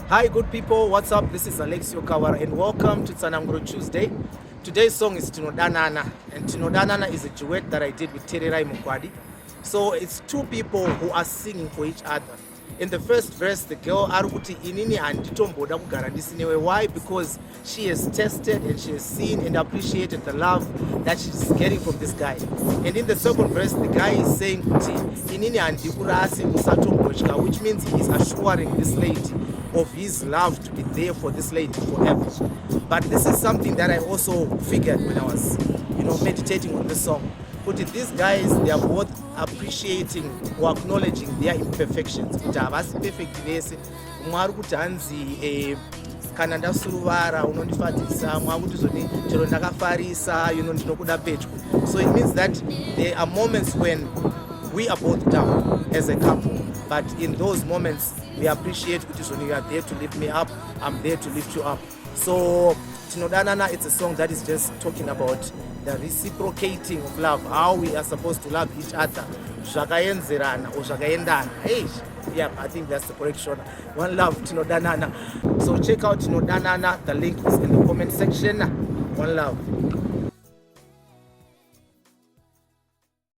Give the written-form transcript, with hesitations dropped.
Hi, good people. What's up? This is Alexio Kawara, and welcome to Tsananguro Tuesday. Today's song is Tinodanana, and Tinodanana is a duet that I did with Tererai Mukwadi. So it's two people who are singing for each other. In the first verse, the girl Arukuti inini anditomboda kugara ndisinewe. Why? Because she has tested and she has seen and appreciated the love that she's getting from this guy. And in the second verse, the guy is saying kuti inini andikurasi usatombochka, which means he is assuring this lady of his love to be there for this lady forever. But this is something that I also figured when I was, meditating on this song. But these guys, they are both appreciating or acknowledging their imperfections. Kuti havasi perfect vese. Umwe ari kuti hanzi kana ndasuruvara unondifadzisa, umwe akuti zvoni chero ndakafarisa, ndinokuda pedyo. So it means that there are moments when we are both down as a couple, but in those moments we appreciate kuti you are there to lift me up, I'm there to lift you up. So Tinodanana, it's a song that is just talking about the reciprocating of love, how we are supposed to love each other. Zvakaenzerana or zvakaendana. Hey, yeah, I think that's the correct short. One love, Tinodanana. So check out Tinodanana. The link is in the comment section. One love.